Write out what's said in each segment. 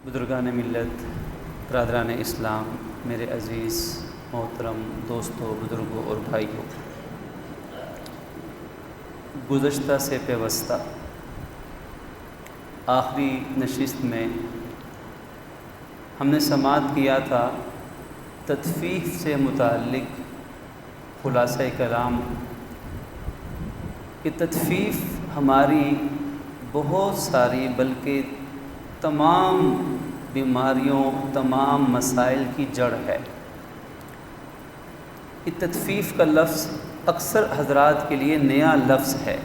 بزرگان ملت، برادران اسلام، میرے عزیز محترم دوستوں، بزرگوں اور بھائیوں، گزشتہ سے پیوستہ آخری نشست میں ہم نے سماعت کیا تھا تطفیف سے متعلق خلاصہ کلام کہ تطفیف ہماری بہت ساری بلکہ تمام بیماریوں، تمام مسائل کی جڑ ہے۔ یہ تطفیف کا لفظ اکثر حضرات کے لیے نیا لفظ ہے،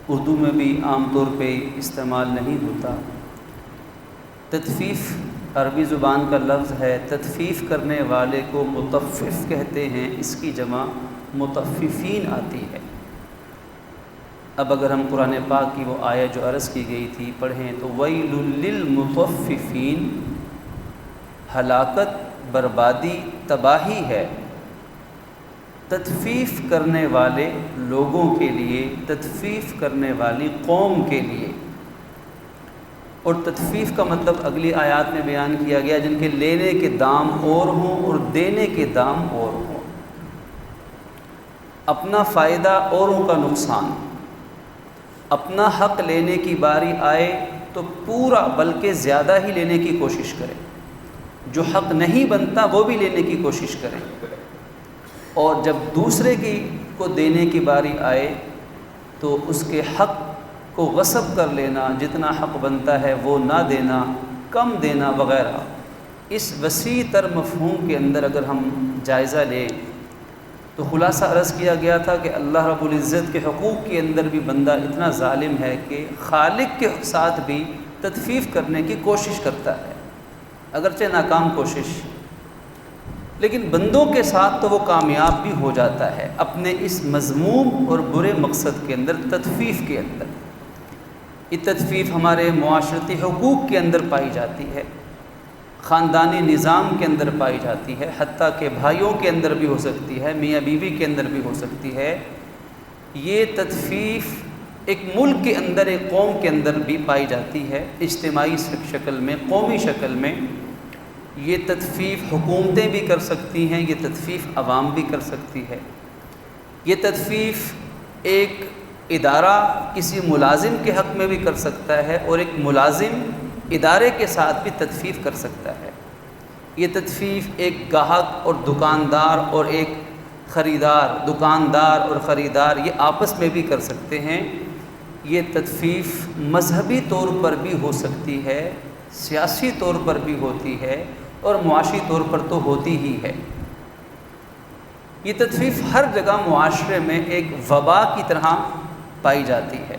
اردو میں بھی عام طور پہ استعمال نہیں ہوتا۔ تطفیف عربی زبان کا لفظ ہے، تطفیف کرنے والے کو مطفف کہتے ہیں، اس کی جمع مطففین آتی ہے۔ اب اگر ہم قرآن پاک کی وہ آیت جو عرض کی گئی تھی پڑھیں تو وَيْلٌ لِّلْمُطَفِّفِينَ، ہلاکت، بربادی، تباہی ہے تطفیف کرنے والے لوگوں کے لیے، تطفیف کرنے والی قوم کے لیے۔ اور تطفیف کا مطلب اگلی آیات میں بیان کیا گیا، جن کے لینے کے دام اور ہوں اور دینے کے دام اور ہوں، اپنا فائدہ اوروں کا نقصان۔ اپنا حق لینے کی باری آئے تو پورا بلکہ زیادہ ہی لینے کی کوشش کرے، جو حق نہیں بنتا وہ بھی لینے کی کوشش کریں، اور جب دوسرے کو دینے کی باری آئے تو اس کے حق کو غصب کر لینا، جتنا حق بنتا ہے وہ نہ دینا، کم دینا وغیرہ۔ اس وسیع تر مفہوم کے اندر اگر ہم جائزہ لیں تو خلاصہ عرض کیا گیا تھا کہ اللہ رب العزت کے حقوق کے اندر بھی بندہ اتنا ظالم ہے کہ خالق کے ساتھ بھی تطفیف کرنے کی کوشش کرتا ہے، اگرچہ ناکام کوشش، لیکن بندوں کے ساتھ تو وہ کامیاب بھی ہو جاتا ہے اپنے اس مذموم اور برے مقصد کے اندر، تطفیف کے اندر۔ یہ تطفیف ہمارے معاشرتی حقوق کے اندر پائی جاتی ہے، خاندانی نظام کے اندر پائی جاتی ہے، حتیٰ کہ بھائیوں کے اندر بھی ہو سکتی ہے، میاں بیوی کے اندر بھی ہو سکتی ہے۔ یہ تطفیف ایک ملک کے اندر، ایک قوم کے اندر بھی پائی جاتی ہے، اجتماعی شکل میں، قومی شکل میں۔ یہ تطفیف حکومتیں بھی کر سکتی ہیں، یہ تطفیف عوام بھی کر سکتی ہے۔ یہ تطفیف ایک ادارہ کسی ملازم کے حق میں بھی کر سکتا ہے، اور ایک ملازم ادارے کے ساتھ بھی تطفیف کر سکتا ہے۔ یہ تطفیف ایک گاہک اور دکاندار اور ایک خریدار، دکاندار اور خریدار یہ آپس میں بھی کر سکتے ہیں۔ یہ تطفیف مذہبی طور پر بھی ہو سکتی ہے، سیاسی طور پر بھی ہوتی ہے، اور معاشی طور پر تو ہوتی ہی ہے۔ یہ تطفیف ہر جگہ معاشرے میں ایک وبا کی طرح پائی جاتی ہے۔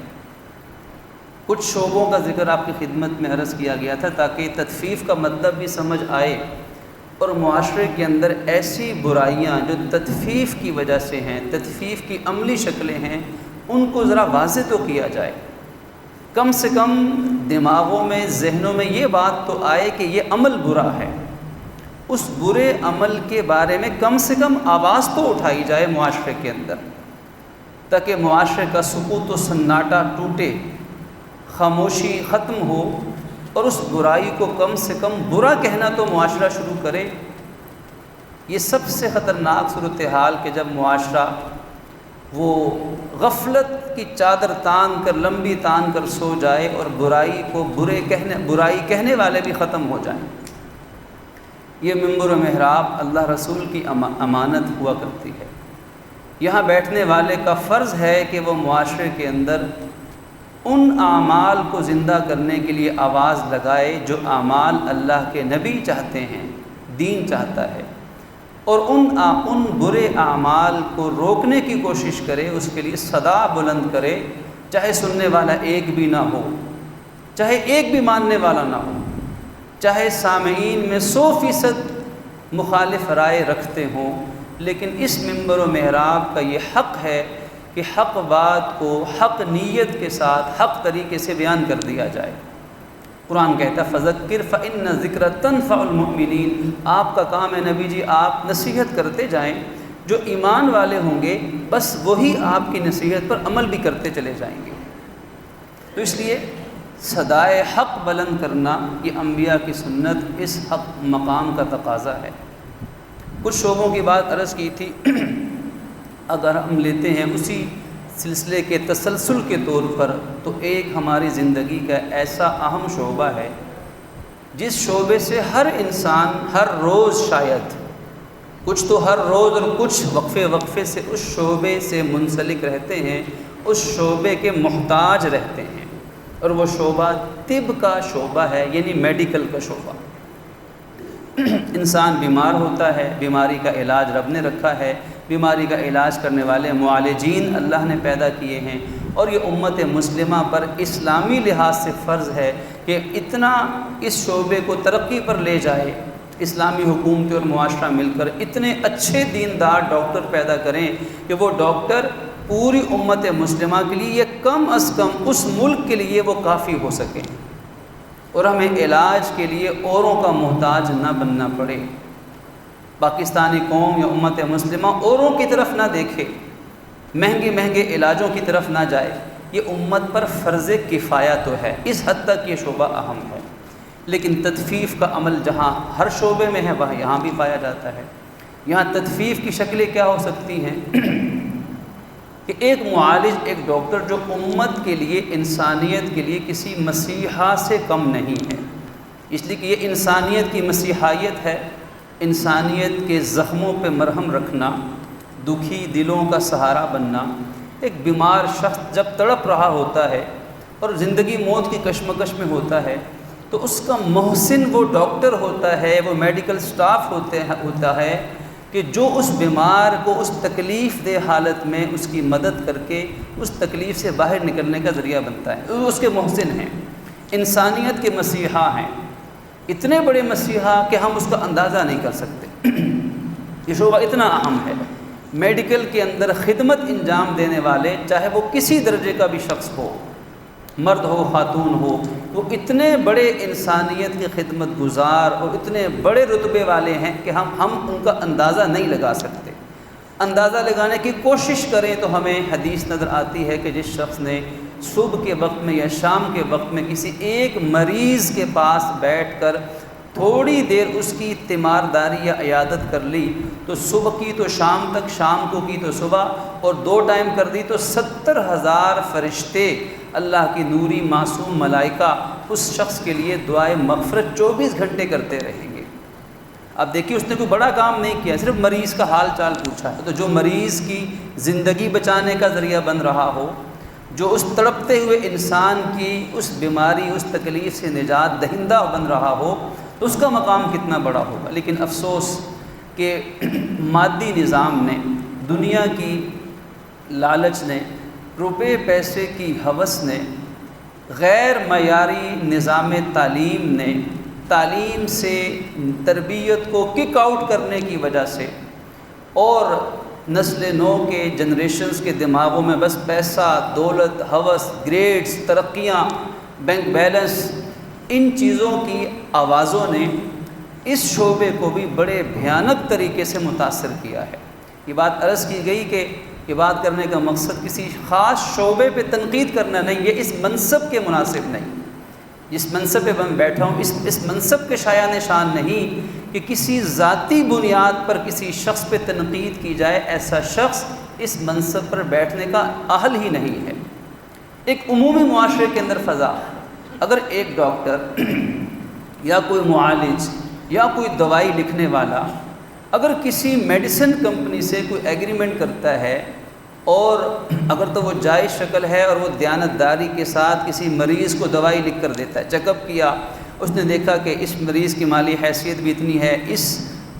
کچھ شعبوں کا ذکر آپ کی خدمت میں عرض کیا گیا تھا تاکہ تطفیف کا مطلب بھی سمجھ آئے، اور معاشرے کے اندر ایسی برائیاں جو تطفیف کی وجہ سے ہیں، تطفیف کی عملی شکلیں ہیں، ان کو ذرا واضح تو کیا جائے، کم سے کم دماغوں میں، ذہنوں میں یہ بات تو آئے کہ یہ عمل برا ہے، اس برے عمل کے بارے میں کم سے کم آواز تو اٹھائی جائے معاشرے کے اندر، تاکہ معاشرے کا سکوت و سناٹا ٹوٹے، خاموشی ختم ہو، اور اس برائی کو کم سے کم برا کہنا تو معاشرہ شروع کرے۔ یہ سب سے خطرناک صورتحال کہ جب معاشرہ وہ غفلت کی چادر تان کر، لمبی تان کر سو جائے، اور برائی کو برائی کہنے والے بھی ختم ہو جائیں۔ یہ منبر و محراب اللہ رسول کی امانت ہوا کرتی ہے۔ یہاں بیٹھنے والے کا فرض ہے کہ وہ معاشرے کے اندر ان اعمال کو زندہ کرنے کے لیے آواز لگائے جو اعمال اللہ کے نبی چاہتے ہیں، دین چاہتا ہے، اور ان برے اعمال کو روکنے کی کوشش کرے، اس کے لیے صدا بلند کرے، چاہے سننے والا ایک بھی نہ ہو، چاہے ایک بھی ماننے والا نہ ہو، چاہے سامعین میں 100% مخالف رائے رکھتے ہوں، لیکن اس منبر و محراب کا یہ حق ہے کہ حق بات کو حق نیت کے ساتھ، حق طریقے سے بیان کر دیا جائے۔ قرآن کہتا ہے فذکر فإن الذکر تنفع المؤمنین، آپ کا کام ہے نبی جی، آپ نصیحت کرتے جائیں، جو ایمان والے ہوں گے بس وہی آپ کی نصیحت پر عمل بھی کرتے چلے جائیں گے۔ تو اس لیے صدائے حق بلند کرنا یہ انبیاء کی سنت، اس حق مقام کا تقاضا ہے۔ کچھ شعبوں کی بات عرض کی تھی، اگر ہم لیتے ہیں اسی سلسلے کے تسلسل کے طور پر، تو ایک ہماری زندگی کا ایسا اہم شعبہ ہے جس شعبے سے ہر انسان ہر روز، شاید کچھ تو ہر روز اور کچھ وقفے سے اس شعبے سے منسلک رہتے ہیں، اس شعبے کے محتاج رہتے ہیں، اور وہ شعبہ طب کا شعبہ ہے، یعنی میڈیکل کا شعبہ۔ انسان بیمار ہوتا ہے، بیماری کا علاج رب نے رکھا ہے، بیماری کا علاج کرنے والے معالجین اللہ نے پیدا کیے ہیں، اور یہ امت مسلمہ پر اسلامی لحاظ سے فرض ہے کہ اتنا اس شعبے کو ترقی پر لے جائے، اسلامی حکومتیں اور معاشرہ مل کر اتنے اچھے دیندار ڈاکٹر پیدا کریں کہ وہ ڈاکٹر پوری امت مسلمہ کے لیے، یہ کم از کم اس ملک کے لیے وہ کافی ہو سکیں، اور ہمیں علاج کے لیے اوروں کا محتاج نہ بننا پڑے۔ پاکستانی قوم یا امت مسلمہ اوروں کی طرف نہ دیکھے، مہنگے علاجوں کی طرف نہ جائے، یہ امت پر فرض کفایہ تو ہے، اس حد تک یہ شعبہ اہم ہے۔ لیکن تدفیف کا عمل جہاں ہر شعبے میں ہے، وہاں یہاں بھی پایا جاتا ہے۔ یہاں تدفیف کی شکلیں کیا ہو سکتی ہیں کہ ایک معالج، ایک ڈاکٹر جو امت کے لیے، انسانیت کے لیے کسی مسیحا سے کم نہیں ہے، اس لیے کہ یہ انسانیت کی مسیحائیت ہے، انسانیت کے زخموں پہ مرہم رکھنا، دکھی دلوں کا سہارا بننا۔ ایک بیمار شخص جب تڑپ رہا ہوتا ہے اور زندگی موت کی کشمکش میں ہوتا ہے، تو اس کا محسن وہ ڈاکٹر ہوتا ہے، وہ میڈیکل سٹاف ہوتا ہے کہ جو اس بیمار کو اس تکلیف دہ حالت میں اس کی مدد کر کے اس تکلیف سے باہر نکلنے کا ذریعہ بنتا ہے، وہ اس کے محسن ہیں، انسانیت کے مسیحا ہیں، اتنے بڑے مسیحا کہ ہم اس کا اندازہ نہیں کر سکتے۔ یہ شعبہ اتنا اہم ہے۔ میڈیکل کے اندر خدمت انجام دینے والے، چاہے وہ کسی درجے کا بھی شخص ہو، مرد ہو خاتون ہو، وہ اتنے بڑے انسانیت کے خدمت گزار اور اتنے بڑے رتبے والے ہیں کہ ہم ان کا اندازہ نہیں لگا سکتے۔ اندازہ لگانے کی کوشش کریں تو ہمیں حدیث نظر آتی ہے کہ جس شخص نے صبح کے وقت میں یا شام کے وقت میں کسی ایک مریض کے پاس بیٹھ کر تھوڑی دیر اس کی تیمارداری یا عیادت کر لی، تو صبح کی تو شام تک، شام کو کی تو صبح، اور 2 ٹائم کر دی، تو 70,000 فرشتے، اللہ کی نوری معصوم ملائکہ اس شخص کے لیے دعائے مغفرت 24 گھنٹے کرتے رہیں گے۔ اب دیکھیے، اس نے کوئی بڑا کام نہیں کیا، صرف مریض کا حال چال پوچھا ہے، تو جو مریض کی زندگی بچانے کا ذریعہ بن رہا ہو، جو اس تڑپتے ہوئے انسان کی اس بیماری، اس تکلیف سے نجات دہندہ بن رہا ہو، تو اس کا مقام کتنا بڑا ہوگا۔ لیکن افسوس کہ مادی نظام نے، دنیا کی لالچ نے، روپے پیسے کی ہوس نے، غیر معیاری نظام تعلیم نے، تعلیم سے تربیت کو کک آؤٹ کرنے کی وجہ سے، اور نسل نو کے جنریشنز کے دماغوں میں بس پیسہ، دولت، ہوس، گریڈز، ترقیاں، بینک بیلنس، ان چیزوں کی آوازوں نے اس شعبے کو بھی بڑے بھیانک طریقے سے متاثر کیا ہے۔ یہ بات عرض کی گئی کہ یہ بات کرنے کا مقصد کسی خاص شعبے پہ تنقید کرنا نہیں، یہ اس منصب کے مناسب نہیں، جس منصب پہ میں بیٹھا ہوں اس منصب کے شایان شان نہیں کہ کسی ذاتی بنیاد پر کسی شخص پہ تنقید کی جائے۔ ایسا شخص اس منصب پر بیٹھنے کا اہل ہی نہیں ہے۔ ایک عمومی معاشرے کے اندر فضا، اگر ایک ڈاکٹر یا کوئی معالج یا کوئی دوائی لکھنے والا اگر کسی میڈیسن کمپنی سے کوئی ایگریمنٹ کرتا ہے، اور اگر تو وہ جائز شکل ہے اور وہ دیانتداری کے ساتھ کسی مریض کو دوائی لکھ کر دیتا ہے، چیک اپ کیا، اس نے دیکھا کہ اس مریض کی مالی حیثیت بھی اتنی ہے، اس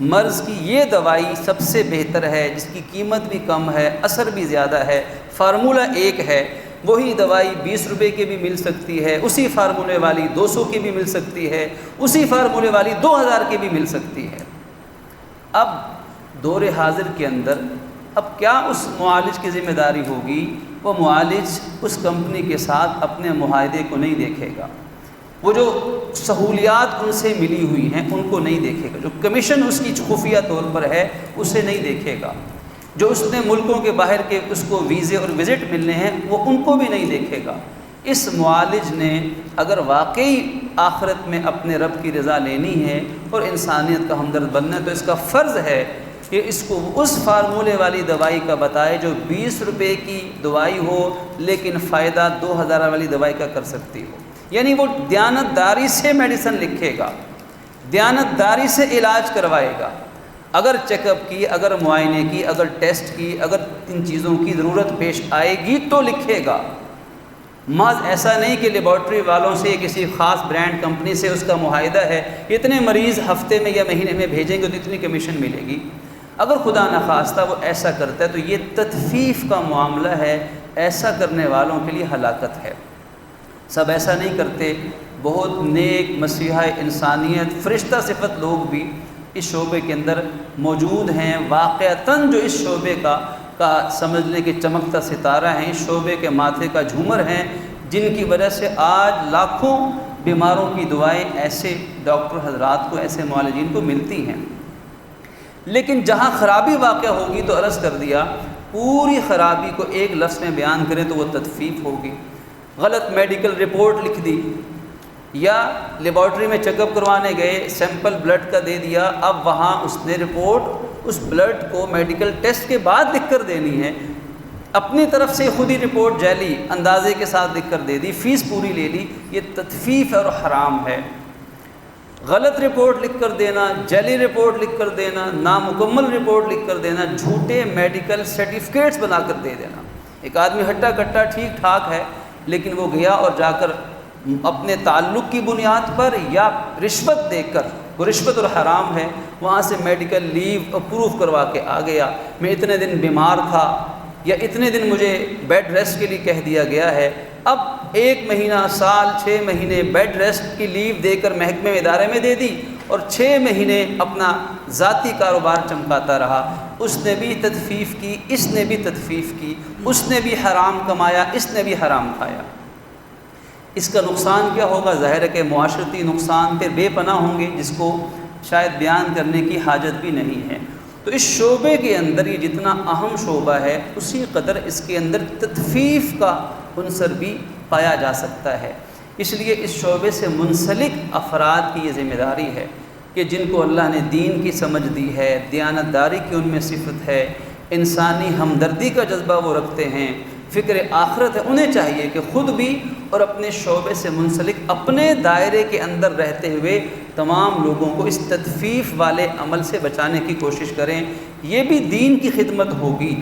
مرض کی یہ دوائی سب سے بہتر ہے، جس کی قیمت بھی کم ہے، اثر بھی زیادہ ہے، فارمولہ ایک ہے، وہی دوائی 20 روپے کی بھی مل سکتی ہے، اسی فارمولے والی 200 کی بھی مل سکتی ہے، اسی فارمولے والی 2000 کی بھی مل سکتی ہے۔ اب دور حاضر کے اندر اب کیا اس معالج کی ذمہ داری ہوگی؟ وہ معالج اس کمپنی کے ساتھ اپنے معاہدے کو نہیں دیکھے گا، وہ جو سہولیات ان سے ملی ہوئی ہیں ان کو نہیں دیکھے گا، جو کمیشن اس کی خفیہ طور پر ہے اسے نہیں دیکھے گا، جو اس نے ملکوں کے باہر کے اس کو ویزے اور وزٹ ملنے ہیں وہ ان کو بھی نہیں دیکھے گا۔ اس معالج نے اگر واقعی آخرت میں اپنے رب کی رضا لینی ہے اور انسانیت کا ہمدرد بننا ہے تو اس کا فرض ہے کہ اس کو اس فارمولے والی دوائی کا بتائے جو 20 روپے کی دوائی ہو لیکن فائدہ 2000 والی دوائی کا کر سکتی ہو. یعنی وہ دیانتداری سے میڈیسن لکھے گا، دیانتداری سے علاج کروائے گا. اگر چیک اپ کی، اگر معائنے کی، اگر ٹیسٹ کی، اگر ان چیزوں کی ضرورت پیش آئے گی تو لکھے گا. محض ایسا نہیں کہ لیبارٹری والوں سے کسی خاص برانڈ کمپنی سے اس کا معاہدہ ہے اتنے مریض ہفتے میں یا مہینے میں بھیجیں گے تو اتنی کمیشن ملے گی. اگر خدا نخواستہ وہ ایسا کرتا ہے تو یہ تطفیف کا معاملہ ہے، ایسا کرنے والوں کے لیے ہلاکت ہے. سب ایسا نہیں کرتے، بہت نیک مسیحا انسانیت فرشتہ صفت لوگ بھی اس شعبے کے اندر موجود ہیں، واقعتاً جو اس شعبے کا سمجھنے کے چمکتا ستارہ ہیں، اس شعبے کے ماتھے کا جھومر ہیں، جن کی وجہ سے آج لاکھوں بیماروں کی دعائیں ایسے ڈاکٹر حضرات کو، ایسے معالجین کو ملتی ہیں. لیکن جہاں خرابی واقع ہوگی تو عرض کر دیا پوری خرابی کو ایک لفظ میں بیان کریں تو وہ تطفیف ہوگی. غلط میڈیکل رپورٹ لکھ دی، یا لیبارٹری میں چیک اپ کروانے گئے، سیمپل بلڈ کا دے دیا، اب وہاں اس نے رپورٹ اس بلڈ کو میڈیکل ٹیسٹ کے بعد لکھ کر دینی ہے. اپنی طرف سے خود ہی رپورٹ جعلی اندازے کے ساتھ لکھ کر دے دی، فیس پوری لے لی. یہ تطفیف اور حرام ہے. غلط رپورٹ لکھ کر دینا، جعلی رپورٹ لکھ کر دینا، نامکمل رپورٹ لکھ کر دینا، جھوٹے میڈیکل سرٹیفکیٹس بنا کر دے دینا. ایک آدمی ہٹا کٹا ٹھیک ٹھاک ہے لیکن وہ گیا اور جا کر اپنے تعلق کی بنیاد پر یا رشوت دے کر، وہ رشوت اور حرام ہے، وہاں سے میڈیکل لیو اپروو کروا کے آ گیا. میں اتنے دن بیمار تھا یا اتنے دن مجھے بیڈ ریسٹ کے لیے کہہ دیا گیا ہے. اب 1 مہینہ، سال، 6 مہینے بیڈ ریسٹ کی لیو دے کر محکمے ادارے میں دے دی اور 6 مہینے اپنا ذاتی کاروبار چمکاتا رہا. اس نے بھی تطفیف کی، اس نے بھی تطفیف کی، اس نے بھی حرام کمایا، اس نے بھی حرام کھایا. اس کا نقصان کیا ہوگا؟ ظاہر ہے کہ معاشرتی نقصان پھر بے پناہ ہوں گے جس کو شاید بیان کرنے کی حاجت بھی نہیں ہے. تو اس شعبے کے اندر یہ جتنا اہم شعبہ ہے اسی قدر اس کے اندر تطفیف کا عنصر بھی پایا جا سکتا ہے. اس لیے اس شعبے سے منسلک افراد کی یہ ذمہ داری ہے کہ جن کو اللہ نے دین کی سمجھ دی ہے، دیانتداری کی ان میں صفت ہے، انسانی ہمدردی کا جذبہ وہ رکھتے ہیں، فکر آخرت ہے، انہیں چاہیے کہ خود بھی اور اپنے شعبے سے منسلک اپنے دائرے کے اندر رہتے ہوئے تمام لوگوں کو اس تطفیف والے عمل سے بچانے کی کوشش کریں. یہ بھی دین کی خدمت ہوگی.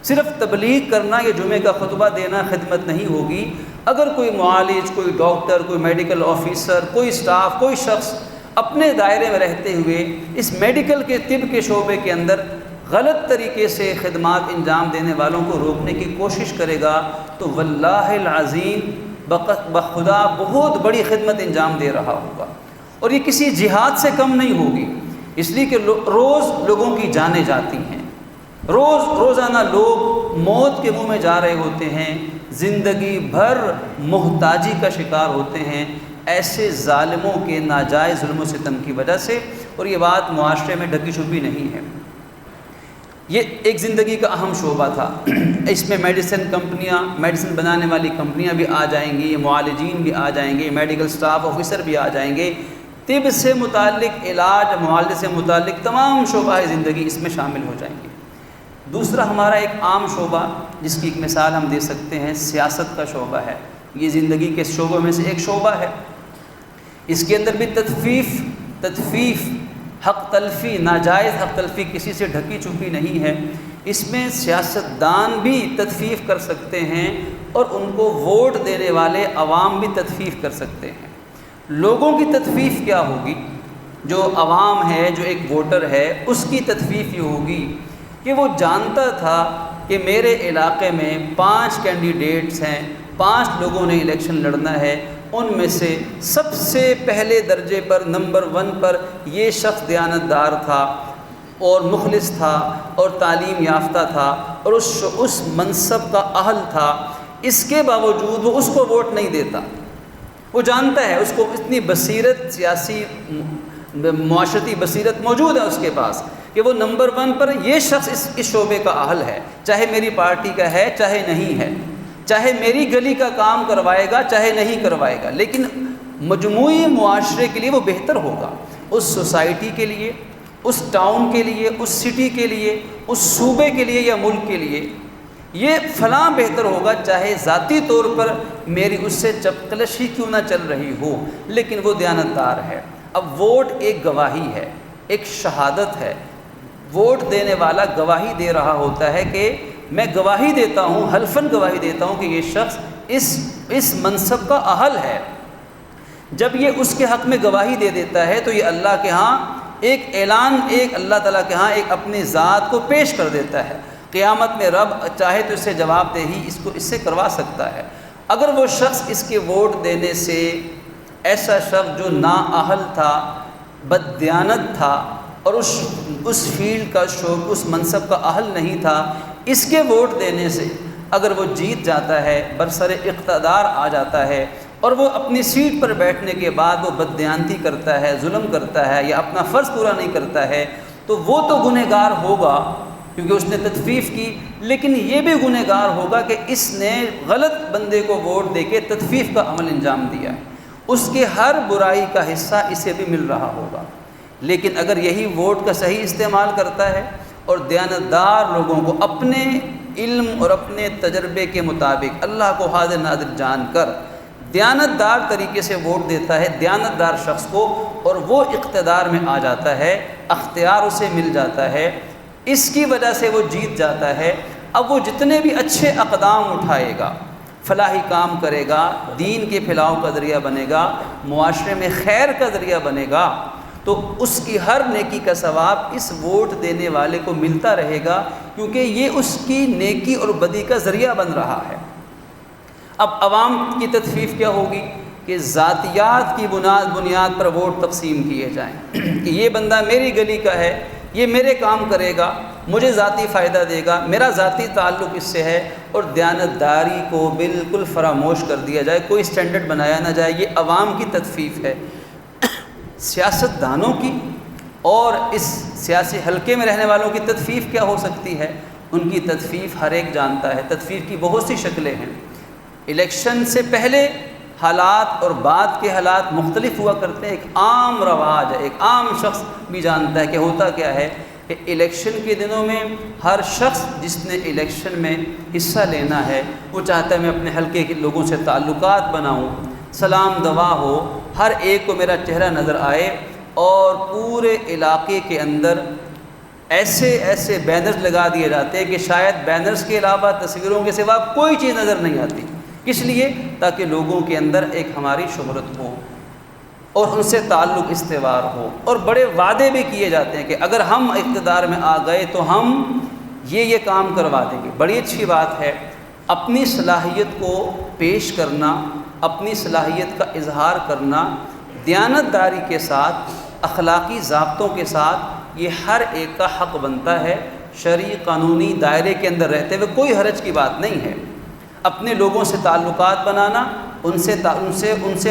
صرف تبلیغ کرنا یا جمعے کا خطبہ دینا خدمت نہیں ہوگی. اگر کوئی معالج، کوئی ڈاکٹر، کوئی میڈیکل آفیسر، کوئی سٹاف، کوئی شخص اپنے دائرے میں رہتے ہوئے اس میڈیکل کے طب کے شعبے کے اندر غلط طریقے سے خدمات انجام دینے والوں کو روکنے کی کوشش کرے گا تو واللہ العظیم بخدا بہت بڑی خدمت انجام دے رہا ہوگا. اور یہ کسی جہاد سے کم نہیں ہوگی، اس لیے کہ روز لوگوں کی جانیں جاتی ہیں، روزانہ لوگ موت کے منہ میں جا رہے ہوتے ہیں، زندگی بھر محتاجی کا شکار ہوتے ہیں ایسے ظالموں کے ناجائز ظلم و ستم کی وجہ سے. اور یہ بات معاشرے میں ڈھکی چھپی نہیں ہے. یہ ایک زندگی کا اہم شعبہ تھا. اس میں میڈیسن بنانے والی کمپنیاں بھی آ جائیں گی، معالجین بھی آ جائیں گے، میڈیکل سٹاف آفیسر بھی آ جائیں گے. طب سے متعلق، علاج، معالجے سے متعلق تمام شعبہ زندگی اس میں شامل ہو جائیں گے. دوسرا ہمارا ایک عام شعبہ جس کی ایک مثال ہم دے سکتے ہیں سیاست کا شعبہ ہے. یہ زندگی کے شعبوں میں سے ایک شعبہ ہے. اس کے اندر بھی تطفیف، حق تلفی، ناجائز حق تلفی کسی سے ڈھکی چھپی نہیں ہے. اس میں سیاستدان بھی تطفیف کر سکتے ہیں اور ان کو ووٹ دینے والے عوام بھی تطفیف کر سکتے ہیں. لوگوں کی تطفیف کیا ہوگی؟ جو عوام ہے، جو ایک ووٹر ہے، اس کی تطفیف یہ ہوگی کہ وہ جانتا تھا کہ میرے علاقے میں 5 کینڈیڈیٹس ہیں، 5 لوگوں نے الیکشن لڑنا ہے، ان میں سے سب سے پہلے درجے پر نمبر 1 پر یہ شخص دیانتدار تھا اور مخلص تھا اور تعلیم یافتہ تھا اور اس منصب کا اہل تھا. اس کے باوجود وہ اس کو ووٹ نہیں دیتا. وہ جانتا ہے، اس کو اتنی بصیرت، سیاسی معاشرتی بصیرت موجود ہے اس کے پاس کہ وہ نمبر 1 پر یہ شخص اس شعبے کا اہل ہے، چاہے میری پارٹی کا ہے چاہے نہیں ہے، چاہے میری گلی کا کام کروائے گا چاہے نہیں کروائے گا، لیکن مجموعی معاشرے کے لیے وہ بہتر ہوگا، اس سوسائٹی کے لیے، اس ٹاؤن کے لیے، اس سٹی کے لیے، اس صوبے کے لیے یا ملک کے لیے یہ فلاں بہتر ہوگا، چاہے ذاتی طور پر میری اس سے چپکلش ہی کیوں نہ چل رہی ہو، لیکن وہ دیانتدار ہے۔ اب ووٹ ایک گواہی ہے، ایک شہادت ہے، ووٹ دینے والا گواہی دے رہا ہوتا ہے کہ میں گواہی دیتا ہوں، حلفاً گواہی دیتا ہوں کہ یہ شخص اس منصب کا اہل ہے۔ جب یہ اس کے حق میں گواہی دے دیتا ہے تو یہ اللہ کے ہاں ایک اعلان، ایک اللہ تعالیٰ کے ہاں ایک اپنی ذات کو پیش کر دیتا ہے۔ قیامت میں رب چاہے تو اس سے جواب دہی اس سے کروا سکتا ہے۔ اگر وہ شخص اس کے ووٹ دینے سے، ایسا شخص جو نااہل تھا، بددیانت تھا اور اس فیلڈ کا شوق، اس منصب کا اہل نہیں تھا، اس کے ووٹ دینے سے اگر وہ جیت جاتا ہے، برسر اقتدار آ جاتا ہے اور وہ اپنی سیٹ پر بیٹھنے کے بعد وہ بددیانتی کرتا ہے، ظلم کرتا ہے یا اپنا فرض پورا نہیں کرتا ہے، تو وہ تو گنہگار ہوگا کیونکہ اس نے تطفیف کی، لیکن یہ بھی گنہگار ہوگا کہ اس نے غلط بندے کو ووٹ دے کے تطفیف کا عمل انجام دیا، اس کے ہر برائی کا حصہ اسے بھی مل رہا ہوگا۔ لیکن اگر یہی ووٹ کا صحیح استعمال کرتا ہے اور دیانتدار لوگوں کو اپنے علم اور اپنے تجربے کے مطابق اللہ کو حاضر ناظر جان کر دیانتدار طریقے سے ووٹ دیتا ہے دیانتدار شخص کو، اور وہ اقتدار میں آ جاتا ہے، اختیار اسے مل جاتا ہے، اس کی وجہ سے وہ جیت جاتا ہے، اب وہ جتنے بھی اچھے اقدام اٹھائے گا، فلاحی کام کرے گا، دین کے پھیلاؤ کا ذریعہ بنے گا، معاشرے میں خیر کا ذریعہ بنے گا، تو اس کی ہر نیکی کا ثواب اس ووٹ دینے والے کو ملتا رہے گا، کیونکہ یہ اس کی نیکی اور بدی کا ذریعہ بن رہا ہے۔ اب عوام کی تطفیف کیا ہوگی کہ ذاتیات کی بنیاد پر ووٹ تقسیم کیے جائیں کہ یہ بندہ میری گلی کا ہے، یہ میرے کام کرے گا، مجھے ذاتی فائدہ دے گا، میرا ذاتی تعلق اس سے ہے، اور دیانتداری کو بالکل فراموش کر دیا جائے، کوئی سٹینڈرڈ بنایا نہ جائے۔ یہ عوام کی تطفیف ہے۔ سیاست دانوں کی اور اس سیاسی حلقے میں رہنے والوں کی تطفیف کیا ہو سکتی ہے؟ ان کی تطفیف ہر ایک جانتا ہے۔ تطفیف کی بہت سی شکلیں ہیں۔ الیکشن سے پہلے حالات اور بعد کے حالات مختلف ہوا کرتے ہیں۔ ایک عام رواج ہے، ایک عام شخص بھی جانتا ہے کہ ہوتا کیا ہے کہ الیکشن کے دنوں میں ہر شخص جس نے الیکشن میں حصہ لینا ہے وہ چاہتا ہے میں اپنے حلقے کے لوگوں سے تعلقات بناؤں، سلام دعا ہو، ہر ایک کو میرا چہرہ نظر آئے، اور پورے علاقے کے اندر ایسے بینرز لگا دیے جاتے ہیں کہ شاید بینرز کے علاوہ تصویروں کے سوا کوئی چیز نظر نہیں آتی۔ کس لیے؟ تاکہ لوگوں کے اندر ایک ہماری شہرت ہو اور ان سے تعلق استوار ہو، اور بڑے وعدے بھی کیے جاتے ہیں کہ اگر ہم اقتدار میں آ گئے تو ہم یہ کام کروا دیں گے۔ بڑی اچھی بات ہے اپنی صلاحیت کو پیش کرنا، اپنی صلاحیت کا اظہار کرنا دیانتداری کے ساتھ، اخلاقی ضابطوں کے ساتھ، یہ ہر ایک کا حق بنتا ہے۔ شرعی قانونی دائرے کے اندر رہتے ہوئے کوئی حرج کی بات نہیں ہے۔ اپنے لوگوں سے تعلقات بنانا، ان سے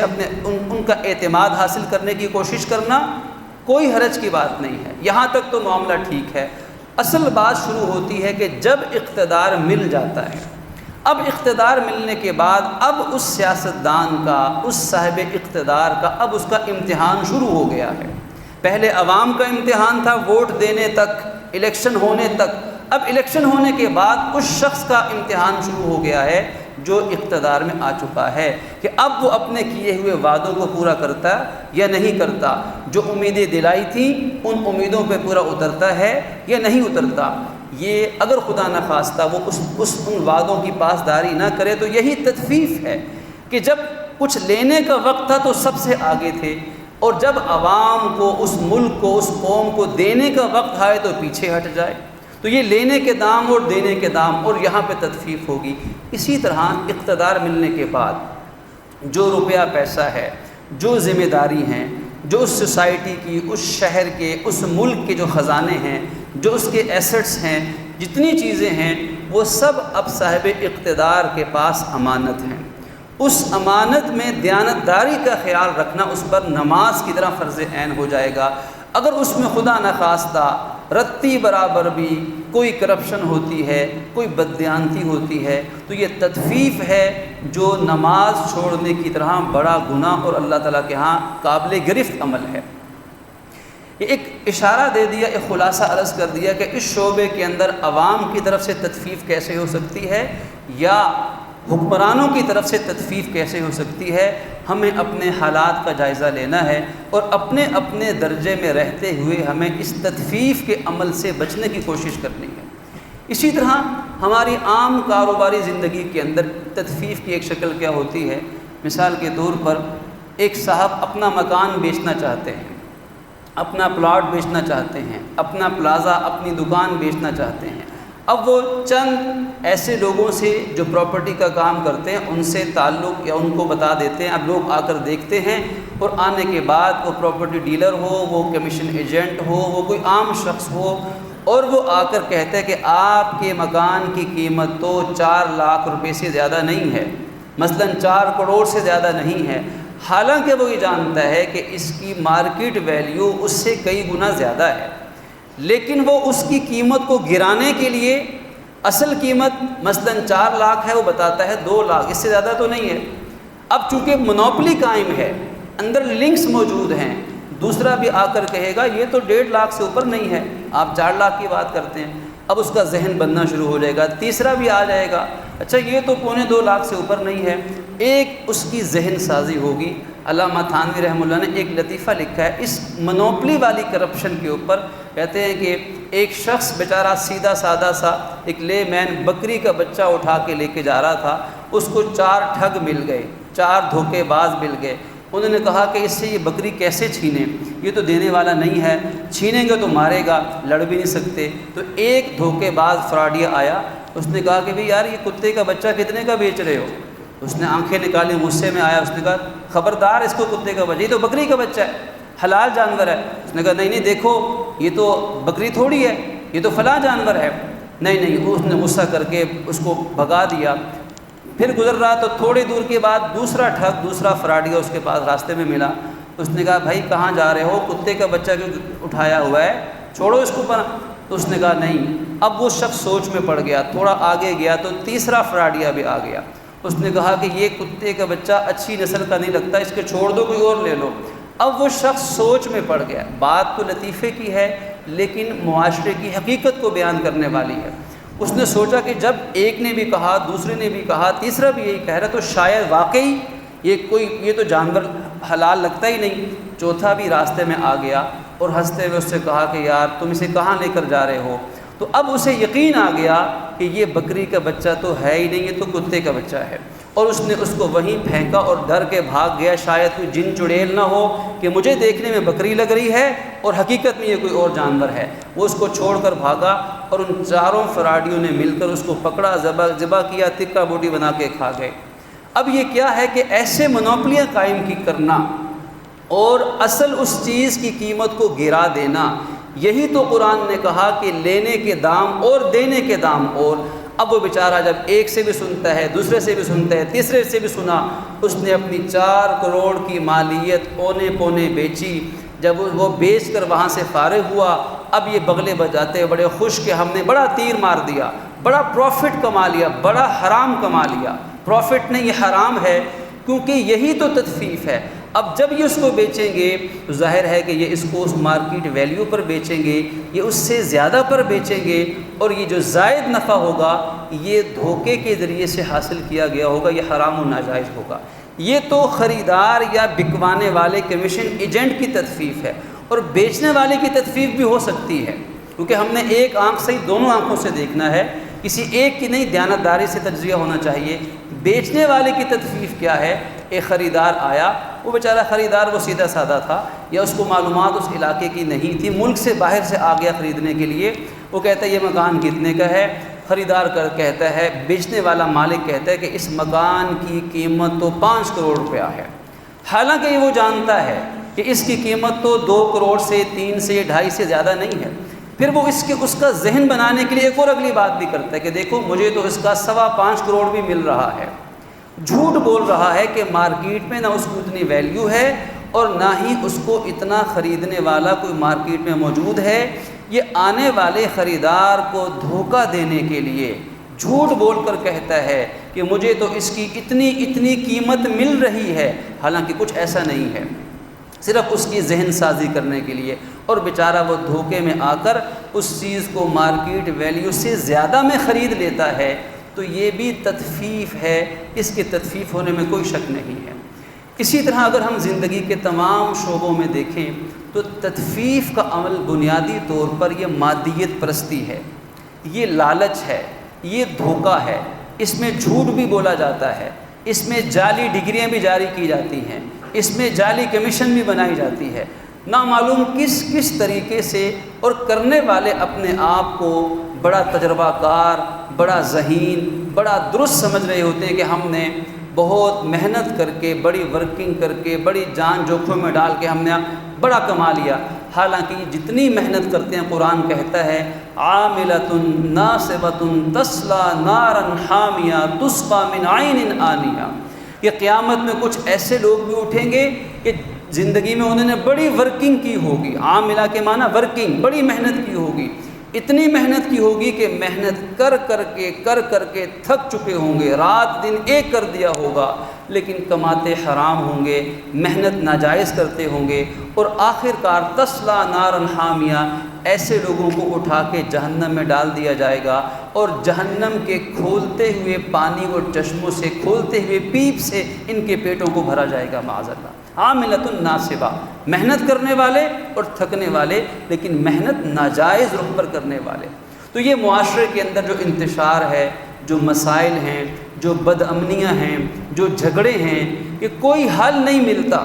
اپنے ان کا اعتماد حاصل کرنے کی کوشش کرنا کوئی حرج کی بات نہیں ہے، یہاں تک تو معاملہ ٹھیک ہے۔ اصل بات شروع ہوتی ہے کہ جب اقتدار مل جاتا ہے، اب اقتدار ملنے کے بعد اب اس سیاستدان کا، اس صاحب اقتدار کا اب اس کا امتحان شروع ہو گیا ہے۔ پہلے عوام کا امتحان تھا ووٹ دینے تک، الیکشن ہونے تک، اب الیکشن ہونے کے بعد اس شخص کا امتحان شروع ہو گیا ہے جو اقتدار میں آ چکا ہے کہ اب وہ اپنے کیے ہوئے وعدوں کو پورا کرتا یا نہیں کرتا، جو امیدیں دلائی تھیں ان امیدوں پہ پورا اترتا ہے یا نہیں اترتا۔ یہ اگر خدا نخواستہ وہ ان وعدوں کی پاسداری نہ کرے تو یہی تطفیف ہے کہ جب کچھ لینے کا وقت تھا تو سب سے آگے تھے، اور جب عوام کو، اس ملک کو، اس قوم کو دینے کا وقت آئے تو پیچھے ہٹ جائے۔ تو یہ لینے کے دام اور دینے کے دام، اور یہاں پہ تطفیف ہوگی۔ اسی طرح اقتدار ملنے کے بعد جو روپیہ پیسہ ہے، جو ذمہ داری ہیں، جو اس سوسائٹی کی، اس شہر کے، اس ملک کے جو خزانے ہیں، جو اس کے ایسٹس ہیں، جتنی چیزیں ہیں، وہ سب اب صاحب اقتدار کے پاس امانت ہیں۔ اس امانت میں دیانتداری کا خیال رکھنا اس پر نماز کی طرح فرض عین ہو جائے گا۔ اگر اس میں خدا نخواستہ رتی برابر بھی کوئی کرپشن ہوتی ہے، کوئی بددیانتی ہوتی ہے، تو یہ تطفیف ہے جو نماز چھوڑنے کی طرح بڑا گناہ اور اللہ تعالیٰ کے ہاں قابل گرفت عمل ہے۔ یہ ایک اشارہ دے دیا، ایک خلاصہ عرض کر دیا کہ اس شعبے کے اندر عوام کی طرف سے تطفیف کیسے ہو سکتی ہے یا حکمرانوں کی طرف سے تطفیف کیسے ہو سکتی ہے۔ ہمیں اپنے حالات کا جائزہ لینا ہے اور اپنے اپنے درجے میں رہتے ہوئے ہمیں اس تطفیف کے عمل سے بچنے کی کوشش کرنی ہے۔ اسی طرح ہماری عام کاروباری زندگی کے اندر تطفیف کی ایک شکل کیا ہوتی ہے؟ مثال کے طور پر ایک صاحب اپنا مکان بیچنا چاہتے ہیں، اپنا پلاٹ بیچنا چاہتے ہیں، اپنا پلازا، اپنی دکان بیچنا چاہتے ہیں۔ اب وہ چند ایسے لوگوں سے جو پراپرٹی کا کام کرتے ہیں ان سے تعلق یا ان کو بتا دیتے ہیں، اب لوگ آ کر دیکھتے ہیں، اور آنے کے بعد وہ پراپرٹی ڈیلر ہو، وہ کمیشن ایجنٹ ہو، وہ کوئی عام شخص ہو، اور وہ آ کر کہتے ہیں کہ آپ کے مکان کی قیمت تو 4 لاکھ روپے سے زیادہ نہیں ہے، مثلاً 4 کروڑ سے زیادہ نہیں ہے، حالانکہ وہ یہ جانتا ہے کہ اس کی مارکیٹ ویلیو اس سے کئی گنا زیادہ ہے، لیکن وہ اس کی قیمت کو گرانے کے لیے اصل قیمت مثلاً 4 لاکھ ہے، وہ بتاتا ہے 2 لاکھ، اس سے زیادہ تو نہیں ہے۔ اب چونکہ مونوپلی قائم ہے، اندر لنکس موجود ہیں، دوسرا بھی آ کر کہے گا یہ تو 1.5 لاکھ سے اوپر نہیں ہے، آپ 4 لاکھ کی بات کرتے ہیں، اب اس کا ذہن بننا شروع ہو جائے گا، تیسرا بھی آ جائے گا، اچھا یہ تو 2.25 لاکھ سے اوپر نہیں ہے، ایک اس کی ذہن سازی ہوگی۔ علامہ تھانوی رحمہ اللہ نے ایک لطیفہ لکھا ہے اس منوپلی والی کرپشن کے اوپر، کہتے ہیں کہ ایک شخص بیچارہ سیدھا سادہ سا ایک لے مین بکری کا بچہ اٹھا کے لے کے جا رہا تھا، اس کو 4 ٹھگ مل گئے، 4 دھوکے باز مل گئے، انہوں نے کہا کہ اس سے یہ بکری کیسے چھینیں، یہ تو دینے والا نہیں ہے، چھینیں گے تو مارے گا، لڑ بھی نہیں سکتے۔ تو ایک دھوکے باز فراڈیا آیا، اس نے کہا کہ بھئی یار یہ کتے کا بچہ کتنے کا بیچ رہے ہو؟ اس نے آنکھیں نکالی، غصے میں آیا، اس نے کہا خبردار اس کو کتے کا بچہ، یہ تو بکری کا بچہ ہے، حلال جانور ہے۔ اس نے کہا نہیں نہیں دیکھو یہ تو بکری تھوڑی ہے، یہ تو فلاں جانور ہے۔ نہیں نہیں، اس نے غصہ کر کے اس کو بھگا دیا۔ پھر گزر رہا تو تھوڑی دور کے بعد دوسرا ٹھگ، دوسرا فراڈیا اس کے پاس راستے میں ملا، اس نے کہا بھائی کہاں جا رہے ہو، کتے کا بچہ کیوں اٹھایا ہوا ہے، چھوڑو اس کو پر۔ تو اس نے کہا نہیں۔ اب وہ شخص سوچ میں پڑ گیا، تھوڑا آگے گیا تو تیسرا فراڈیا بھی آ گیا، اس نے کہا کہ یہ کتے کا بچہ اچھی نسل کا نہیں لگتا، اس کے چھوڑ دو، کوئی اور لے لو۔ اب وہ شخص سوچ میں پڑ گیا، بات تو لطیفے کی ہے لیکن معاشرے کی حقیقت کو بیان کرنے والی ہے۔ اس نے سوچا کہ جب ایک نے بھی کہا، دوسرے نے بھی کہا، تیسرا بھی یہی کہہ رہا تو شاید واقعی یہ تو جانور حلال لگتا ہی نہیں۔ چوتھا بھی راستے میں آ گیا اور ہنستے ہوئے اس سے کہا کہ یار تم اسے کہاں لے کر جا رہے ہو؟ تو اب اسے یقین آ گیا کہ یہ بکری کا بچہ تو ہے ہی نہیں، یہ تو کتے کا بچہ ہے، اور اس نے اس کو وہیں پھینکا اور ڈر کے بھاگ گیا، شاید کوئی جن چڑیل نہ ہو کہ مجھے دیکھنے میں بکری لگ رہی ہے اور حقیقت میں یہ کوئی اور جانور ہے۔ وہ اس کو چھوڑ کر بھاگا اور ان 4 فراڈیوں نے مل کر اس کو پکڑا، ذبح کیا، تکا بوٹی بنا کے کھا گئے۔ اب یہ کیا ہے کہ ایسے منوپلیاں قائم کی کرنا اور اصل اس چیز کی قیمت کو گرا دینا، یہی تو قرآن نے کہا کہ لینے کے دام اور دینے کے دام اور۔ اب وہ بیچارہ جب ایک سے بھی سنتا ہے، دوسرے سے بھی سنتا ہے، تیسرے سے بھی سنا، اس نے اپنی 4 کروڑ کی مالیت اونے پونے بیچی۔ جب وہ بیچ کر وہاں سے فارغ ہوا، اب یہ بغلے بجاتے بڑے خوش کہ ہم نے بڑا تیر مار دیا، بڑا پروفٹ کما لیا، بڑا حرام کما لیا۔ پروفٹ نہیں، یہ حرام ہے، کیونکہ یہی تو تطفیف ہے۔ اب جب یہ اس کو بیچیں گے تو ظاہر ہے کہ یہ اس کو اس مارکیٹ ویلیو پر بیچیں گے، یہ اس سے زیادہ پر بیچیں گے، اور یہ جو زائد نفع ہوگا یہ دھوکے کے ذریعے سے حاصل کیا گیا ہوگا، یہ حرام و ناجائز ہوگا۔ یہ تو خریدار یا بکوانے والے کمیشن ایجنٹ کی تطفیف ہے، اور بیچنے والے کی تطفیف بھی ہو سکتی ہے، کیونکہ ہم نے ایک آنکھ سے ہی دونوں آنکھوں سے دیکھنا ہے، کسی ایک کی نہیں، دیانتداری سے تجزیہ ہونا چاہیے۔ بیچنے والے کی تطفیف کیا ہے؟ ایک خریدار آیا، وہ بیچارہ خریدار وہ سیدھا سادہ تھا، یا اس کو معلومات اس علاقے کی نہیں تھی، ملک سے باہر سے آ گیا خریدنے کے لیے، وہ کہتا ہے یہ مکان کتنے کا ہے؟ خریدار کہتا ہے، بیچنے والا مالک کہتا ہے کہ اس مکان کی قیمت تو 5 کروڑ روپیہ ہے، حالانکہ وہ جانتا ہے کہ اس کی قیمت تو 2 کروڑ سے 3 سے 2.5 سے زیادہ نہیں ہے۔ پھر وہ اس کا ذہن بنانے کے لیے ایک اور اگلی بات بھی کرتا ہے کہ دیکھو مجھے تو اس کا 5.25 کروڑ بھی مل رہا ہے۔ جھوٹ بول رہا ہے کہ مارکیٹ میں نہ اس کی اتنی ویلیو ہے اور نہ ہی اس کو اتنا خریدنے والا کوئی مارکیٹ میں موجود ہے۔ یہ آنے والے خریدار کو دھوکہ دینے کے لیے جھوٹ بول کر کہتا ہے کہ مجھے تو اس کی اتنی قیمت مل رہی ہے، حالانکہ کچھ ایسا نہیں ہے، صرف اس کی ذہن سازی کرنے کے لیے، اور بیچارہ وہ دھوکے میں آ کر اس چیز کو مارکیٹ ویلیو سے زیادہ میں خرید لیتا ہے۔ تو یہ بھی تطفیف ہے، اس کے تطفیف ہونے میں کوئی شک نہیں ہے۔ اسی طرح اگر ہم زندگی کے تمام شعبوں میں دیکھیں تو تطفیف کا عمل بنیادی طور پر یہ مادیت پرستی ہے، یہ لالچ ہے، یہ دھوکہ ہے، اس میں جھوٹ بھی بولا جاتا ہے، اس میں جعلی ڈگریاں بھی جاری کی جاتی ہیں، اس میں جعلی کمیشن بھی بنائی جاتی ہے، نامعلوم کس طریقے سے، اور کرنے والے اپنے آپ کو بڑا تجربہ کار، بڑا ذہین، بڑا درست سمجھ رہے ہوتے ہیں کہ ہم نے بہت محنت کر کے، بڑی ورکنگ کر کے، بڑی جان جوکھم میں ڈال کے ہم نے بڑا کما لیا، حالانکہ یہ جتنی محنت کرتے ہیں قرآن کہتا ہے عاملۃ ناصبۃ تصلی نارا حامیہ تسقی من عین آنیہ، کہ قیامت میں کچھ ایسے لوگ بھی اٹھیں گے کہ زندگی میں انہوں نے بڑی ورکنگ کی ہوگی، عاملہ کے معنی ورکنگ، بڑی محنت کی ہوگی، اتنی محنت کی ہوگی کہ محنت کر کر کے تھک چکے ہوں گے، رات دن ایک کر دیا ہوگا، لیکن کماتے حرام ہوں گے، محنت ناجائز کرتے ہوں گے، اور آخر کار تصلی نارا حامیہ، ایسے لوگوں کو اٹھا کے جہنم میں ڈال دیا جائے گا، اور جہنم کے کھولتے ہوئے پانی اور چشموں سے، کھولتے ہوئے پیپ سے ان کے پیٹوں کو بھرا جائے گا معاذ اللہ۔ عاملۃ ناصبہ، محنت کرنے والے اور تھکنے والے، لیکن محنت ناجائز رخ پر کرنے والے۔ تو یہ معاشرے کے اندر جو انتشار ہے، جو مسائل ہیں، جو بد امنیاں ہیں، جو جھگڑے ہیں، کہ کوئی حل نہیں ملتا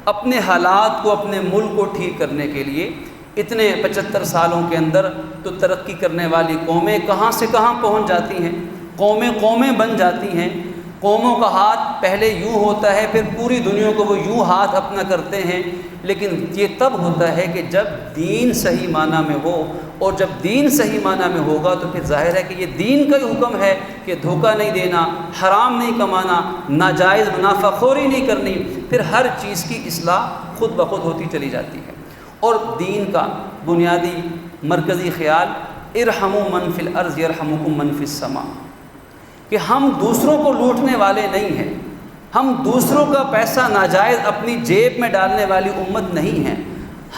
اپنے حالات کو، اپنے ملک کو ٹھیک کرنے کے لیے۔ اتنے 75 سالوں کے اندر تو ترقی کرنے والی قومیں کہاں سے کہاں پہنچ جاتی ہیں، قومیں بن جاتی ہیں، قوموں کا ہاتھ پہلے یوں ہوتا ہے، پھر پوری دنیا کو وہ یوں ہاتھ اپنا کرتے ہیں، لیکن یہ تب ہوتا ہے کہ جب دین صحیح معنی میں ہو، اور جب دین صحیح معنی میں ہوگا تو پھر ظاہر ہے کہ یہ دین کا ہی حکم ہے کہ دھوکہ نہیں دینا، حرام نہیں کمانا، ناجائز منافع خوری نہیں کرنی، پھر ہر چیز کی اصلاح خود بخود ہوتی چلی جاتی ہے۔ اور دین کا بنیادی مرکزی خیال ارحموا من فی الارض یرحمکم من فی السماء، کہ ہم دوسروں کو لوٹنے والے نہیں ہیں، ہم دوسروں کا پیسہ ناجائز اپنی جیب میں ڈالنے والی امت نہیں ہیں۔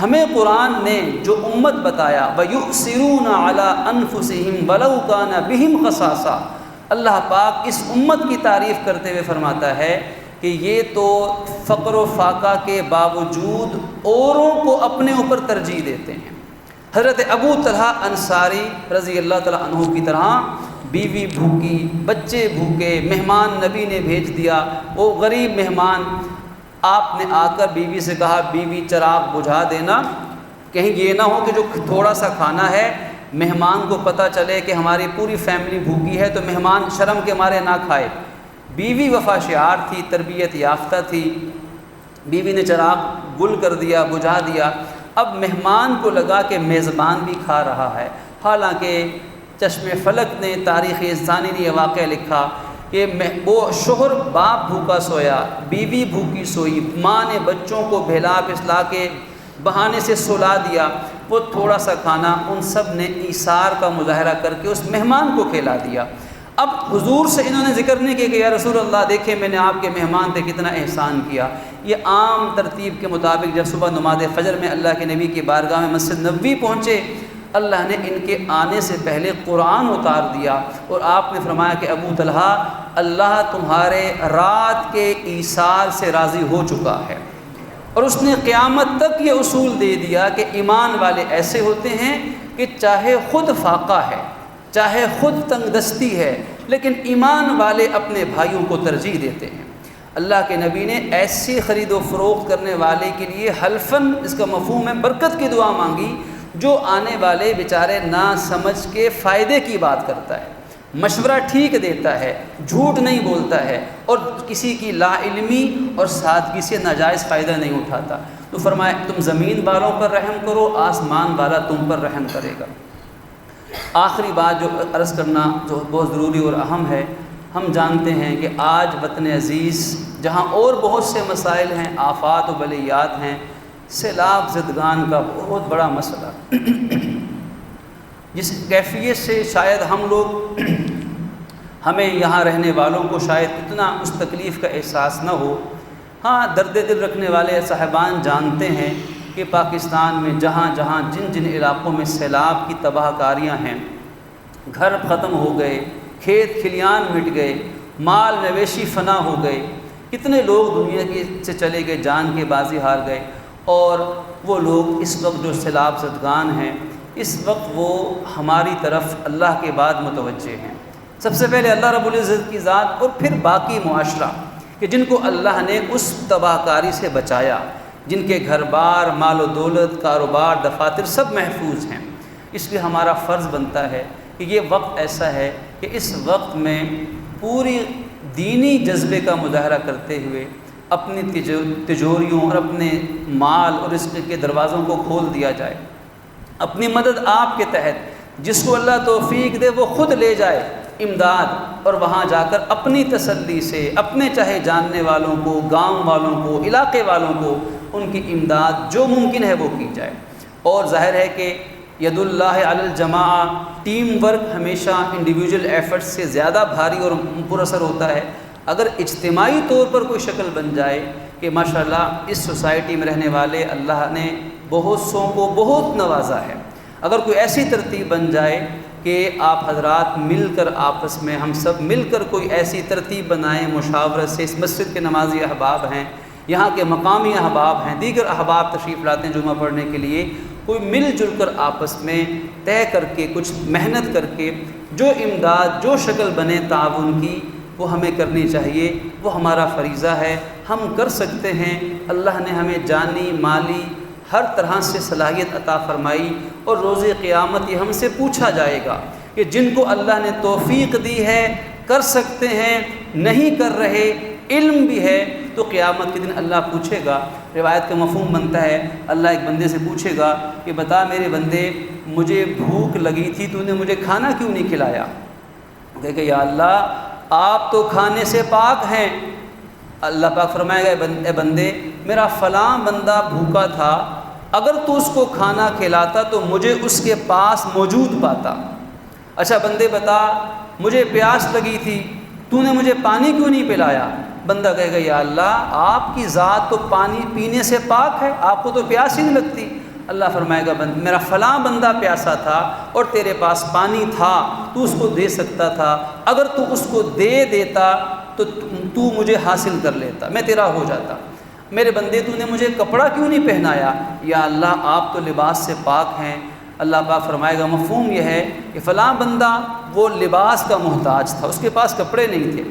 ہمیں قرآن نے جو امت بتایا وَيُؤْثِرُونَ عَلَىٰ أَنفُسِهِمْ وَلَوْ كَانَ بِهِمْ خَصَاصَةٌ، اللہ پاک اس امت کی تعریف کرتے ہوئے فرماتا ہے کہ یہ تو فقر و فاقہ کے باوجود اوروں کو اپنے اوپر ترجیح دیتے ہیں۔ حضرت ابو طلحہ انصاری رضی اللہ تعالیٰ عنہ کی طرح بیوی بھوکی، بچے بھوکے، مہمان نبی نے بھیج دیا، وہ غریب مہمان، آپ نے آ کر بیوی سے کہا بیوی چراغ بجھا دینا، کہیں یہ نہ ہو کہ جو تھوڑا سا کھانا ہے مہمان کو پتہ چلے کہ ہماری پوری فیملی بھوکی ہے تو مہمان شرم کے مارے نہ کھائے۔ بیوی وفا شعار تھی، تربیت یافتہ تھی، بیوی نے چراغ گل کر دیا، بجھا دیا۔ اب مہمان کو لگا کہ میزبان بھی کھا رہا ہے، حالانکہ چشم فلک نے، تاریخ انسانی نے یہ واقعہ لکھا کہ وہ شوہر باپ بھوکا سویا، بیوی بھوکی سوئی، ماں نے بچوں کو بھلا پھسلا کے بہانے سے سلا دیا، وہ تھوڑا سا کھانا ان سب نے ایثار کا مظاہرہ کر کے اس مہمان کو کھلا دیا۔ اب حضور سے انہوں نے ذکر نہیں کیا کہ یا رسول اللہ دیکھیں میں نے آپ کے مہمان پہ کتنا احسان کیا۔ یہ عام ترتیب کے مطابق جب صبح نماز فجر میں اللہ کے نبی کی بارگاہ میں مسجد نبوی پہنچے، اللہ نے ان کے آنے سے پہلے قرآن اتار دیا، اور آپ نے فرمایا کہ ابو طلحہ اللہ تمہارے رات کے ایثار سے راضی ہو چکا ہے، اور اس نے قیامت تک یہ اصول دے دیا کہ ایمان والے ایسے ہوتے ہیں کہ چاہے خود فاقہ ہے، چاہے خود تنگ دستی ہے، لیکن ایمان والے اپنے بھائیوں کو ترجیح دیتے ہیں۔ اللہ کے نبی نے ایسی خرید و فروخت کرنے والے کے لیے حلفاً، اس کا مفہوم ہے برکت کی دعا مانگی، جو آنے والے بیچارے نہ سمجھ کے فائدے کی بات کرتا ہے، مشورہ ٹھیک دیتا ہے، جھوٹ نہیں بولتا ہے، اور کسی کی لا علمی اور سادگی سے ناجائز فائدہ نہیں اٹھاتا۔ تو فرمایا تم زمین والوں پر رحم کرو، آسمان والا تم پر رحم کرے گا۔ آخری بات جو عرض کرنا جو بہت ضروری اور اہم ہے، ہم جانتے ہیں کہ آج وطن عزیز جہاں اور بہت سے مسائل ہیں، آفات و بلیات ہیں، سیلاب زدگان کا بہت بڑا مسئلہ، جس کیفیت سے شاید ہم لوگ ہمیں یہاں رہنے والوں کو شاید اتنا اس تکلیف کا احساس نہ ہو۔ ہاں، درد دل رکھنے والے صاحبان جانتے ہیں کہ پاکستان میں جہاں جہاں جن جن علاقوں میں سیلاب کی تباہ کاریاں ہیں، گھر ختم ہو گئے، کھیت کھلیان مٹ گئے، مال مویشی فنا ہو گئے، کتنے لوگ دنیا سے چلے گئے، جان کے بازی ہار گئے، اور وہ لوگ اس وقت جو سیلاب زدگان ہیں، اس وقت وہ ہماری طرف اللہ کے بعد متوجہ ہیں۔ سب سے پہلے اللہ رب العزت کی ذات، اور پھر باقی معاشرہ کہ جن کو اللہ نے اس تباہ کاری سے بچایا، جن کے گھر بار، مال و دولت، کاروبار، دفاتر سب محفوظ ہیں۔ اس لیے ہمارا فرض بنتا ہے کہ یہ وقت ایسا ہے کہ اس وقت میں پوری دینی جذبے کا مظاہرہ کرتے ہوئے اپنی تجوریوں اور اپنے مال اور رزق کے دروازوں کو کھول دیا جائے۔ اپنی مدد آپ کے تحت جس کو اللہ توفیق دے وہ خود لے جائے امداد، اور وہاں جا کر اپنی تسلی سے اپنے چاہے جاننے والوں کو، گاؤں والوں کو، علاقے والوں کو ان کی امداد جو ممکن ہے وہ کی جائے۔ اور ظاہر ہے کہ ید اللہ علی الجماع، ٹیم ورک ہمیشہ انڈیویجول ایفرٹس سے زیادہ بھاری اور پر اثر ہوتا ہے۔ اگر اجتماعی طور پر کوئی شکل بن جائے کہ ماشاءاللہ اس سوسائٹی میں رہنے والے اللہ نے بہت سوں کو بہت نوازا ہے، اگر کوئی ایسی ترتیب بن جائے کہ آپ حضرات مل کر آپس میں، ہم سب مل کر کوئی ایسی ترتیب بنائیں مشاورت سے، اس مسجد کے نمازی احباب ہیں، یہاں کے مقامی احباب ہیں، دیگر احباب تشریف لاتے ہیں جمعہ پڑھنے کے لیے، کوئی مل جل کر آپس میں طے کر کے کچھ محنت کر کے جو امداد، جو شکل بنے تعاون کی، وہ ہمیں کرنی چاہیے۔ وہ ہمارا فریضہ ہے، ہم کر سکتے ہیں۔ اللہ نے ہمیں جانی، مالی، ہر طرح سے صلاحیت عطا فرمائی، اور روز قیامت یہ ہم سے پوچھا جائے گا کہ جن کو اللہ نے توفیق دی ہے، کر سکتے ہیں، نہیں کر رہے، علم بھی ہے، تو قیامت کے دن اللہ پوچھے گا۔ روایت کا مفہوم بنتا ہے، اللہ ایک بندے سے پوچھے گا کہ بتا میرے بندے، مجھے بھوک لگی تھی، تو نے مجھے کھانا کیوں نہیں کھلایا؟ کہے کہ یا اللہ آپ تو کھانے سے پاک ہیں۔ اللہ پاک فرمائے گا اے بندے، میرا فلاں بندہ بھوکا تھا، اگر تو اس کو کھانا کھلاتا تو مجھے اس کے پاس موجود پاتا۔ اچھا بندے بتا، مجھے پیاس لگی تھی، تو نے مجھے پانی کیوں نہیں پلایا؟ بندہ کہے گا یا اللہ آپ کی ذات تو پانی پینے سے پاک ہے، آپ کو تو پیاس ہی نہیں لگتی۔ اللہ فرمائے گا میرا فلاں بندہ پیاسا تھا اور تیرے پاس پانی تھا، تو اس کو دے سکتا تھا، اگر تو اس کو دے دیتا تو تو مجھے حاصل کر لیتا، میں تیرا ہو جاتا۔ میرے بندے تو نے مجھے کپڑا کیوں نہیں پہنایا؟ یا اللہ آپ تو لباس سے پاک ہیں۔ اللہ پاک فرمائے گا مفہوم یہ ہے کہ فلاں بندہ وہ لباس کا محتاج تھا، اس کے پاس کپڑے نہیں تھے،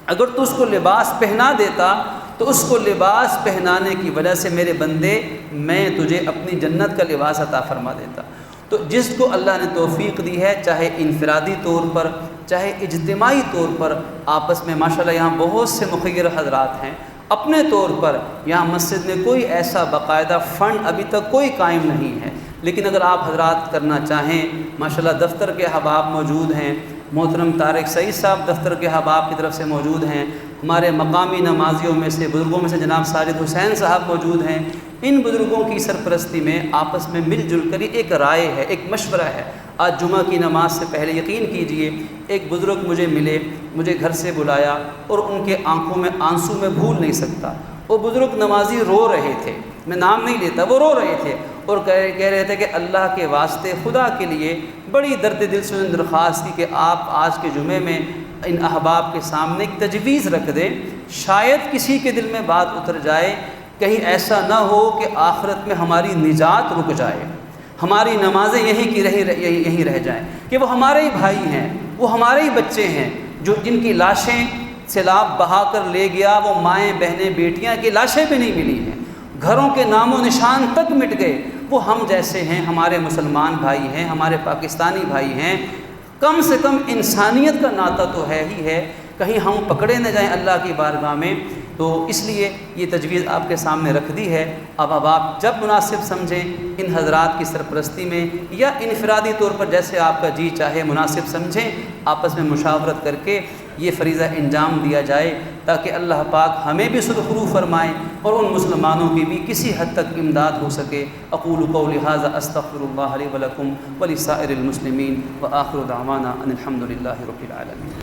اگر تو اس کو لباس پہنا دیتا تو اس کو لباس پہنانے کی وجہ سے میرے بندے میں تجھے اپنی جنت کا لباس عطا فرما دیتا۔ تو جس کو اللہ نے توفیق دی ہے، چاہے انفرادی طور پر چاہے اجتماعی طور پر، آپس میں ماشاءاللہ یہاں بہت سے مخیر حضرات ہیں، اپنے طور پر یہاں مسجد میں کوئی ایسا باقاعدہ فنڈ ابھی تک کوئی قائم نہیں ہے، لیکن اگر آپ حضرات کرنا چاہیں، ماشاءاللہ دفتر کے احباب موجود ہیں، محترم طارق سعید صاحب دفتر کے احباب کی طرف سے موجود ہیں، ہمارے مقامی نمازیوں میں سے بزرگوں میں سے جناب ساجد حسین صاحب موجود ہیں۔ ان بزرگوں کی سرپرستی میں آپس میں مل جل کر ایک رائے ہے، ایک مشورہ ہے۔ آج جمعہ کی نماز سے پہلے یقین کیجئے ایک بزرگ مجھے ملے، مجھے گھر سے بلایا، اور ان کے آنکھوں میں آنسو میں بھول نہیں سکتا۔ وہ بزرگ نمازی رو رہے تھے، میں نام نہیں لیتا، وہ رو رہے تھے اور کہہ رہے تھے کہ اللہ کے واسطے خدا کے لیے بڑی درد دل سے درخواست کی کہ آپ آج کے جمعے میں ان احباب کے سامنے ایک تجویز رکھ دیں، شاید کسی کے دل میں بات اتر جائے، کہیں ایسا نہ ہو کہ آخرت میں ہماری نجات رک جائے، ہماری نمازیں یہیں رہ جائیں، کہ وہ ہمارے ہی بھائی ہیں، وہ ہمارے ہی بچے ہیں، جو جن کی لاشیں سیلاب بہا کر لے گیا، وہ مائیں بہنیں بیٹیاں کی لاشیں بھی نہیں ملی ہیں، گھروں کے نام و نشان تک مٹ گئے۔ وہ ہم جیسے ہیں، ہمارے مسلمان بھائی ہیں، ہمارے پاکستانی بھائی ہیں، کم سے کم انسانیت کا ناطہ تو ہے ہی ہے، کہیں ہم پکڑے نہ جائیں اللہ کی بارگاہ میں۔ تو اس لیے یہ تجویز آپ کے سامنے رکھ دی ہے۔ اب آپ جب مناسب سمجھیں ان حضرات کی سرپرستی میں یا انفرادی طور پر جیسے آپ کا جی چاہے مناسب سمجھیں، آپس میں مشاورت کر کے یہ فریضہ انجام دیا جائے تاکہ اللہ پاک ہمیں بھی سرخرو فرمائے اور ان مسلمانوں کی بھی کسی حد تک امداد ہو سکے۔ اقول قولی ھذا استغفر اللہ لی ولکم ولسائر المسلمین وآخر دعوانا ان الحمد للہ رب العالمین۔